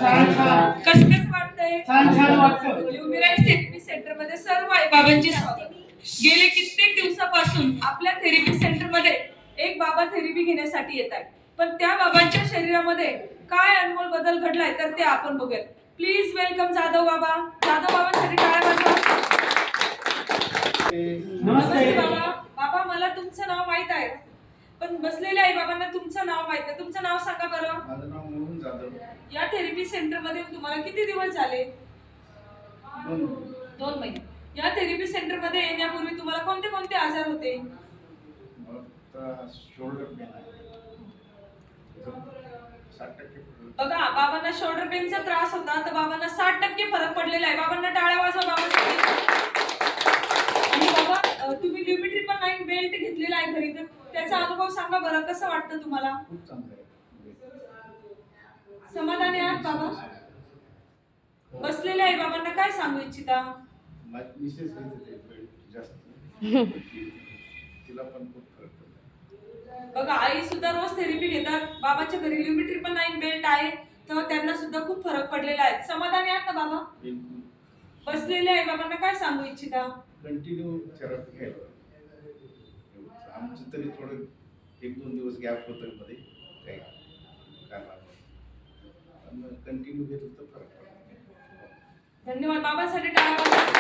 कसं कसं वाटतंय? छान वाटतं. ल्युमिनाइज थेरपी सेंटर मध्ये सर्व आई बाबांचे स्वागत. गेले कित्येक दिवसापासून आपल्या थेरपी सेंटर मध्ये एक बाबा थेरपी घेण्यासाठी येत आहे, पण त्या बाबांच्या शरीरामध्ये काय अनमोल बदल घडलाय तर ते आपण बघूया. प्लीज वेलकम जाधव बाबा. जाधव बाबांसाठी टाळ्या वाजवा. नमस्ते बाबा. बाबा मला तुमचं नाव माहित आहे, पण बसलेल्या आई बाबांना तुमचं नाव माहित आहे. तुमचं नाव सांगा बरं. माझं नाव मोहन जाधव. या थेरपी सेंटर मध्ये तुम्हाला किती दिवस झाले? 2 महिने. या थेरपी सेंटर मध्ये येण्यापूर्वी तुम्हाला कोणते कोणते आजार होते? शोल्डर पेन आहे. 60% बघा, बाबांना शोल्डर पेनचा त्रास होता, तर बाबांना 60% फरक पडलेला आहे. बाबांना टाळ्या वाजवा बाबांसाठी. आणि बाबा तुम्ही ल्युमिट्री पण 9 बेल्ट घेतलेला आहे घरी, तर त्याचा अनुभव सांगा बरं, कसं वाटतं तुम्हाला? खूप चांगलं आहे. समाधानी आहात बाबा? बसलेल्या आई बाबांना काय सांगू इच्छिता? माझी मिसेस घेते बेल्ट जास्त. तिला पण खूप फरक पडला. बघा, आई सुद्धा रोज थेरपी घेतात. बाबाच्या घरी ल्युमिट्री पण 9 बेल्ट आहे, तर त्यांना सुद्धा खूप फरक पडलेला आहे. समाधानी आहात ना बाबा? बिलकुल. बसलेल्या आई बाबांना काय सांगू इच्छिता? कंटिन्यू थेरपी घ्यायला. आमचं तरी थोडं 1-2 दिवस गॅप होतं मध्ये काही कारणामुळे, पण कंटिन्यू घेतलं तर फरक पडतो. धन्यवाद. बाबांसाठी टाळ्या वाजवा.